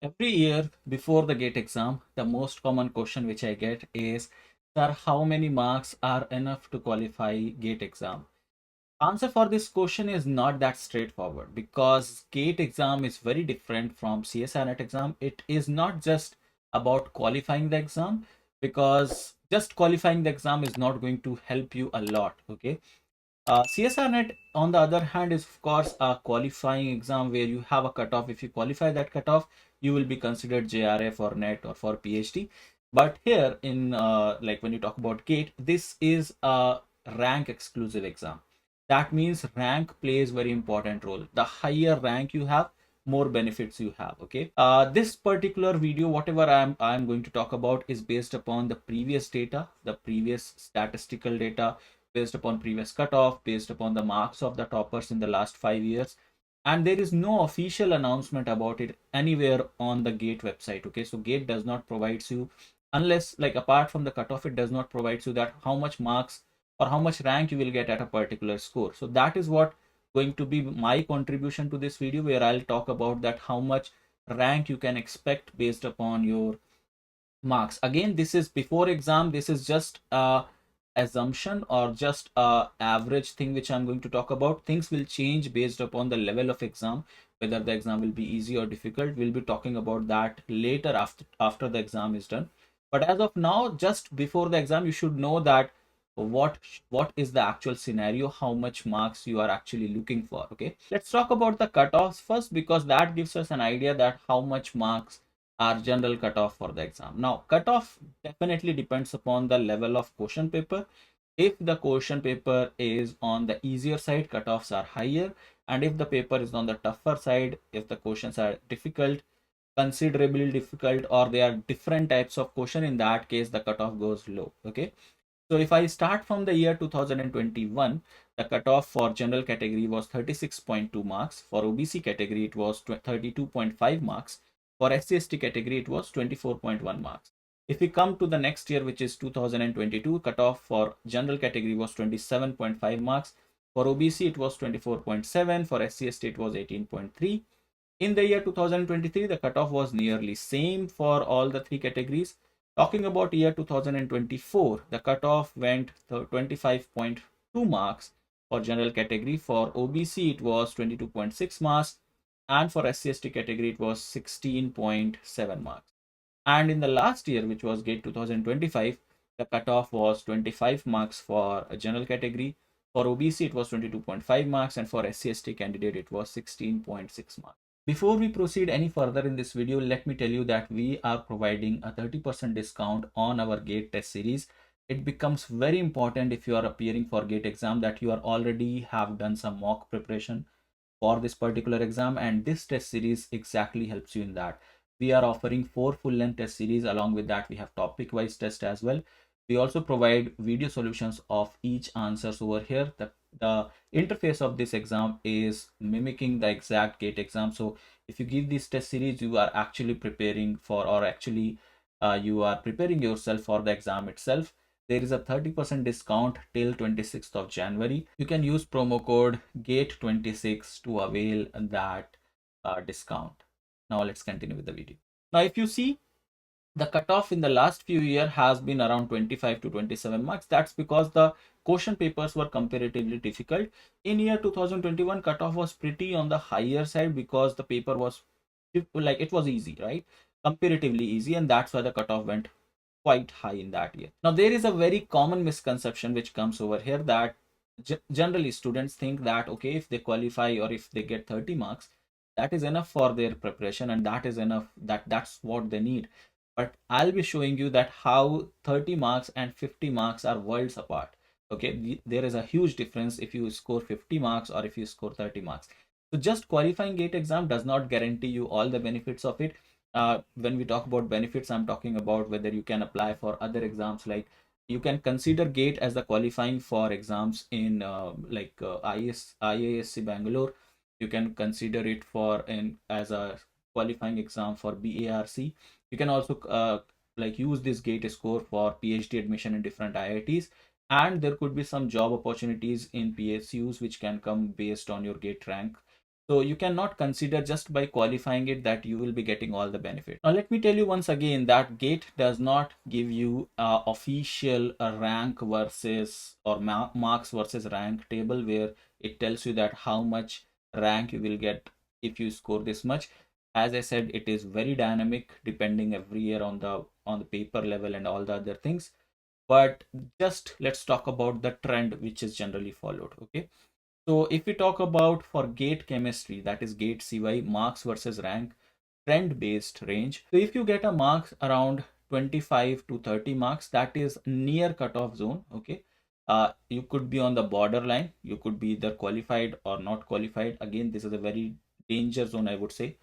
Every year before the GATE exam, the most common question which I get is, sir, how many marks are enough to qualify GATE exam? Answer for this question is not that straightforward because GATE exam is very different from CSR net exam. It is not just about qualifying the exam, because just qualifying the exam is not going to help you a lot. Okay, CSR net, on the other hand, is of course a qualifying exam where you have a cutoff. If you qualify that cutoff, you will be considered JRF or net or for PhD. But here in like when you talk about GATE, this is a rank exclusive exam. That means rank plays very important role. The higher rank you have, more benefits you have. Okay. This particular video, whatever I'm going to talk about, is based upon the previous data, the previous statistical data, based upon previous cutoff, based upon the marks of the toppers in the last 5 years. And there is no official announcement about it anywhere on the GATE website. Okay, so GATE does not provide you, unless like apart from the cutoff, it does not provide you that how much marks or how much rank you will get at a particular score. So that is what going to be my contribution to this video, where I'll talk about that how much rank you can expect based upon your marks. Again, this is before exam. This is just a assumption or just a average thing which I'm going to talk about. Things will change based upon the level of exam, whether the exam will be easy or difficult. We'll be talking about that later after the exam is done. But as of now, just before the exam, you should know that what is the actual scenario, how much marks you are actually looking for. Okay, let's talk about the cutoffs first, because that gives us an idea that how much marks are general cutoff for the exam. Now, cutoff definitely depends upon the level of question paper. If the question paper is on the easier side, cutoffs are higher. And if the paper is on the tougher side, if the questions are difficult, considerably difficult, or they are different types of question, in that case, the cutoff goes low. Okay. So if I start from the year 2021, the cutoff for general category was 36.2 marks. For OBC category, it was 32.5 marks. For SC/ST category, it was 24.1 marks. If we come to the next year, which is 2022, cutoff for general category was 27.5 marks. For OBC, it was 24.7. For SC/ST, it was 18.3. In the year 2023, the cutoff was nearly same for all the three categories. Talking about year 2024, the cutoff went to 25.2 marks for general category. For OBC, it was 22.6 marks, and for SC/ST category, it was 16.7 marks. And in the last year, which was GATE 2025, the cutoff was 25 marks for a general category. For OBC, it was 22.5 marks, and for SC/ST candidate, it was 16.6 marks. Before we proceed any further in this video, let me tell you that we are providing a 30% discount on our GATE test series. It becomes very important if you are appearing for GATE exam that you are already have done some mock preparation for this particular exam, and this test series exactly helps you in that. We are offering 4 full-length test series. Along with that, we have topic-wise test as well. We also provide video solutions of each answers over here. The interface of this exam is mimicking the exact GATE exam. So if you give this test series, you are actually preparing for, or actually you are preparing yourself for the exam itself. There is a 30% discount till 26th of January. You can use promo code GATE26 to avail that discount. Now let's continue with the video. Now, if you see, the cutoff in the last few years has been around 25 to 27 marks. That's because the question papers were comparatively difficult. In year 2021, cutoff was pretty on the higher side because the paper was like, it was easy, right? Comparatively easy, and that's why the cutoff went quite high in that year. Now, there is a very common misconception which comes over here, that generally students think that, okay, if they qualify or if they get 30 marks, that is enough for their preparation, and that is enough, that's what they need. But I'll be showing you that how 30 marks and 50 marks are worlds apart. Okay, there is a huge difference if you score 50 marks or if you score 30 marks. So just qualifying GATE exam does not guarantee you all the benefits of it. When we talk about benefits, I'm talking about whether you can apply for other exams. Like, you can consider GATE as the qualifying for exams in IISc Bangalore. You can consider it for as a qualifying exam for BARC. You can also like use this GATE score for PhD admission in different IITs, and there could be some job opportunities in PSUs which can come based on your GATE rank. So you cannot consider just by qualifying it that you will be getting all the benefit. Now let me tell you once again that GATE does not give you official rank versus or marks versus rank table where it tells you that how much rank you will get if you score this much. As I said, it is very dynamic depending every year on the paper level and all the other things. But just let's talk about the trend which is generally followed. Okay, so if we talk about for GATE chemistry, that is GATE CY, marks versus rank, trend based range. So if you get a marks around 25 to 30 marks, that is near cutoff zone. Okay, you could be on the borderline, you could be either qualified or not qualified. Again, this is a very danger zone, I would say.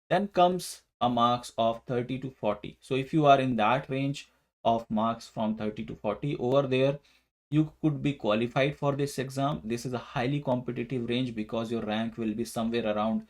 Then comes a marks of 30 to 40. So if you are in that range of marks from 30 to 40, over there you could be qualified for this exam. This is a highly competitive range because your rank will be somewhere around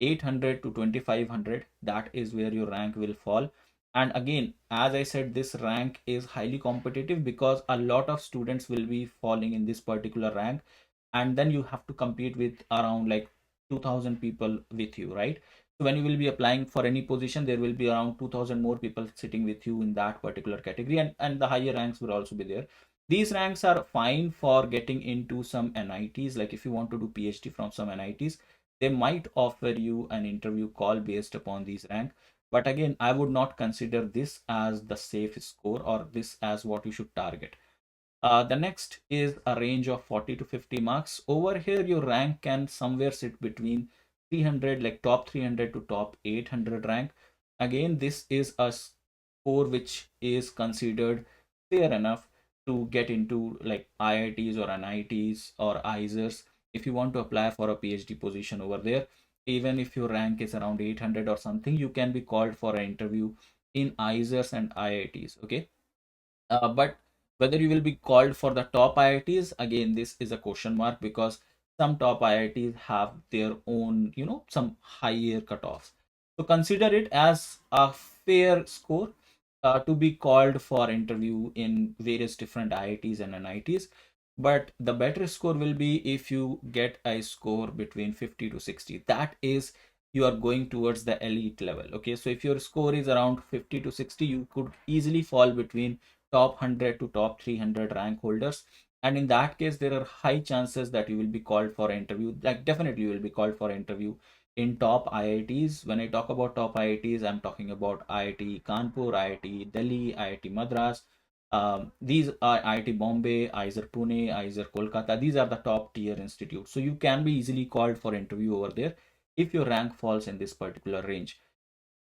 800 to 2500. That is where your rank will fall. And again, as I said, this rank is highly competitive because a lot of students will be falling in this particular rank, and then you have to compete with around like 2000 people with you, right? So when you will be applying for any position, there will be around 2000 more people sitting with you in that particular category, and the higher ranks will also be there. These ranks are fine for getting into some NITs. Like if you want to do PhD from some NITs, they might offer you an interview call based upon these rank. But again, I would not consider this as the safe score or this as what you should target. The next is a range of 40 to 50 marks. Over here, your rank can somewhere sit between 300, like top 300 to top 800 rank. Again, this is a score which is considered fair enough to get into like IITs or NITs or ISers. If you want to apply for a PhD position over there, even if your rank is around 800 or something, you can be called for an interview in ISers and IITs. Okay, but whether you will be called for the top IITs, again, this is a question mark because some top IITs have their own, some higher cutoffs. So consider it as a fair score to be called for interview in various different IITs and NITs. But the better score will be if you get a score between 50 to 60. That is, you are going towards the elite level. Okay, so if your score is around 50 to 60, you could easily fall between top 100 to top 300 rank holders, and in that case there are high chances that you will be called for interview. Like definitely you will be called for interview in top IITs. When I talk about top IITs, I'm talking about IIT Kanpur, IIT Delhi, IIT Madras. These are IIT Bombay, IISER Pune, IISER Kolkata. These are the top tier institutes, so you can be easily called for interview over there if your rank falls in this particular range.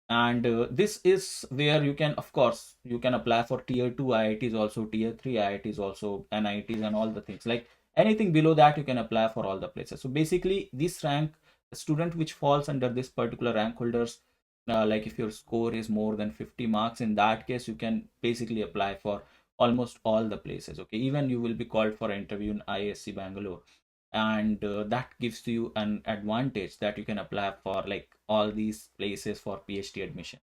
And this is where you can, of course, you can apply for tier 2 IITs also, tier 3 IITs also, NITs and all the things. Like anything below that you can apply for all the places. So basically this rank, the student which falls under this particular rank holders, like if your score is more than 50 marks, in that case you can basically apply for almost all the places. Okay, even you will be called for an interview in ISC Bangalore, and that gives you an advantage that you can apply for like all these places for PhD admission.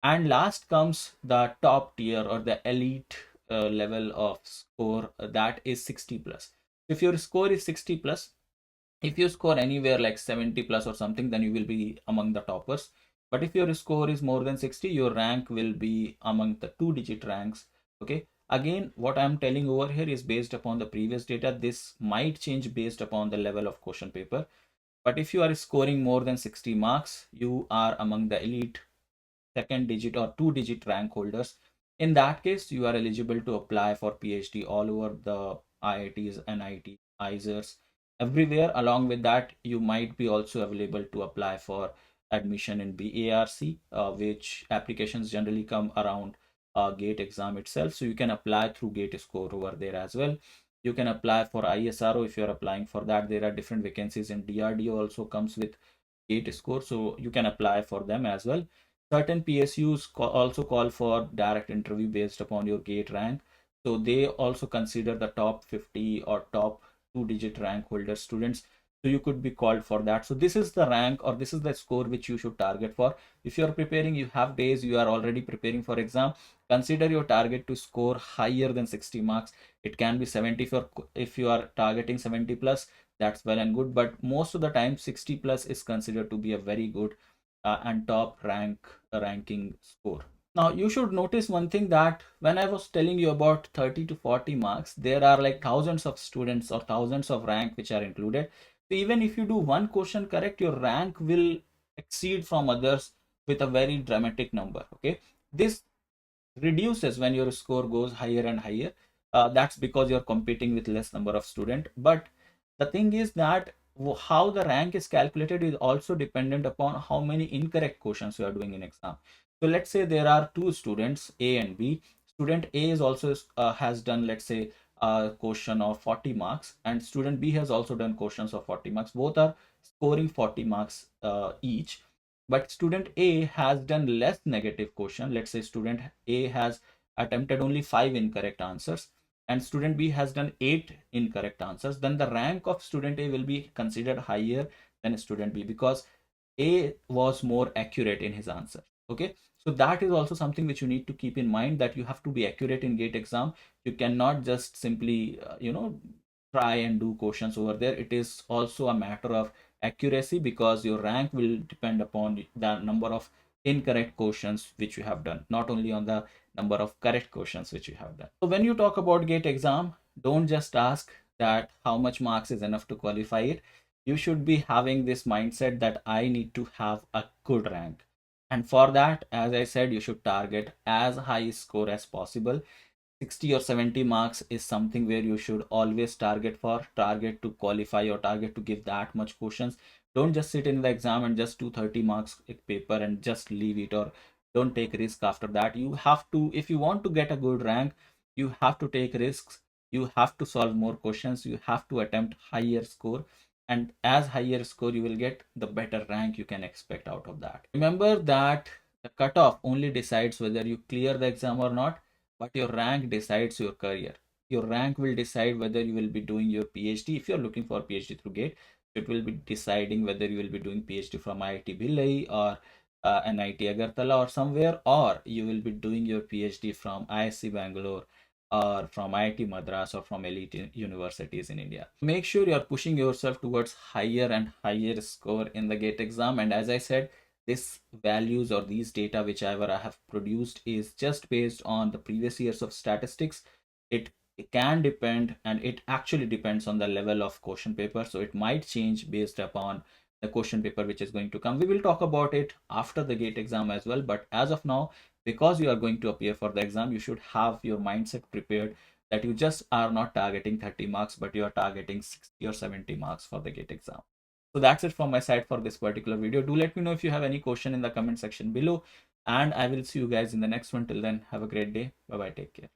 And last comes the top tier or the elite level of score, that is 60 plus. If your score is 60 plus, if you score anywhere like 70 plus or something, then you will be among the toppers. But if your score is more than 60, your rank will be among the 2-digit ranks. Okay, again, what I'm telling over here is based upon the previous data. This might change based upon the level of question paper, but if you are scoring more than 60 marks, you are among the elite second digit or 2-digit rank holders. In that case, you are eligible to apply for PhD all over the IITs, NIT, ISERs, everywhere. Along with that, you might be also available to apply for admission in BARC, which applications generally come around GATE exam itself. So you can apply through GATE score over there as well. You can apply for ISRO if you're applying for that. There are different vacancies in DRDO also comes with GATE score, so you can apply for them as well. Certain PSUs also call for direct interview based upon your GATE rank. So they also consider the top 50 or top 2-digit rank holder students. So you could be called for that. So this is the rank or this is the score which you should target for. If you're preparing, you have days, you are already preparing for exam, consider your target to score higher than 60 marks. It can be 70 if you are targeting 70 plus. that's well and good, but most of the time 60 plus is considered to be a very good and top ranking score. Now you should notice one thing, that when I was telling you about 30 to 40 marks, there are like thousands of students or thousands of rank which are included. So even if you do one question correct, your rank will exceed from others with a very dramatic number. Okay, this reduces when your score goes higher and higher. That's because you're competing with less number of students. But the thing is that how the rank is calculated is also dependent upon how many incorrect questions you are doing in exam. So let's say there are two students, A and B. Student A is also has done, let's say, a question of 40 marks, and student B has also done questions of 40 marks. Both are scoring 40 marks each, but student A has done less negative question. Let's say student A has attempted only 5 incorrect answers and student B has done 8 incorrect answers. Then the rank of student A will be considered higher than student B, because A was more accurate in his answer. Okay, so that is also something which you need to keep in mind, that you have to be accurate in GATE exam. You cannot just simply try and do questions over there. It is also a matter of accuracy, because your rank will depend upon the number of incorrect questions which you have done, not only on the number of correct questions which you have done. So when you talk about GATE exam, don't just ask that how much marks is enough to qualify it. You should be having this mindset that I need to have a good rank. And for that, as I said, you should target as high score as possible. 60 or 70 marks is something where you should always target to qualify, or target to give that much questions. Don't just sit in the exam and just do 30 marks paper and just leave it, or don't take risk after that. You have to, if you want to get a good rank, you have to take risks. You have to solve more questions. You have to attempt higher score, and as higher score you will get, the better rank you can expect out of that. Remember that the cutoff only decides whether you clear the exam or not, but your rank decides your career. Your rank will decide whether you will be doing your PhD. If you're looking for PhD through GATE, it will be deciding whether you will be doing PhD from IIT Bhilai or NIT Agartala or somewhere, or you will be doing your PhD from ISC Bangalore or from IIT Madras or from elite universities in India. Make sure you are pushing yourself towards higher and higher score in the GATE exam. And as I said, this values or these data whichever I have produced is just based on the previous years of statistics. It can depend, and it actually depends on the level of question paper, so it might change based upon the question paper which is going to come. We will talk about it after the GATE exam as well, but as of now, because you are going to appear for the exam, you should have your mindset prepared that you just are not targeting 30 marks, but you are targeting 60 or 70 marks for the GATE exam. So that's it from my side for this particular video. Do let me know if you have any question in the comment section below, and I will see you guys in the next one. Till then, have a great day. Bye bye. Take care.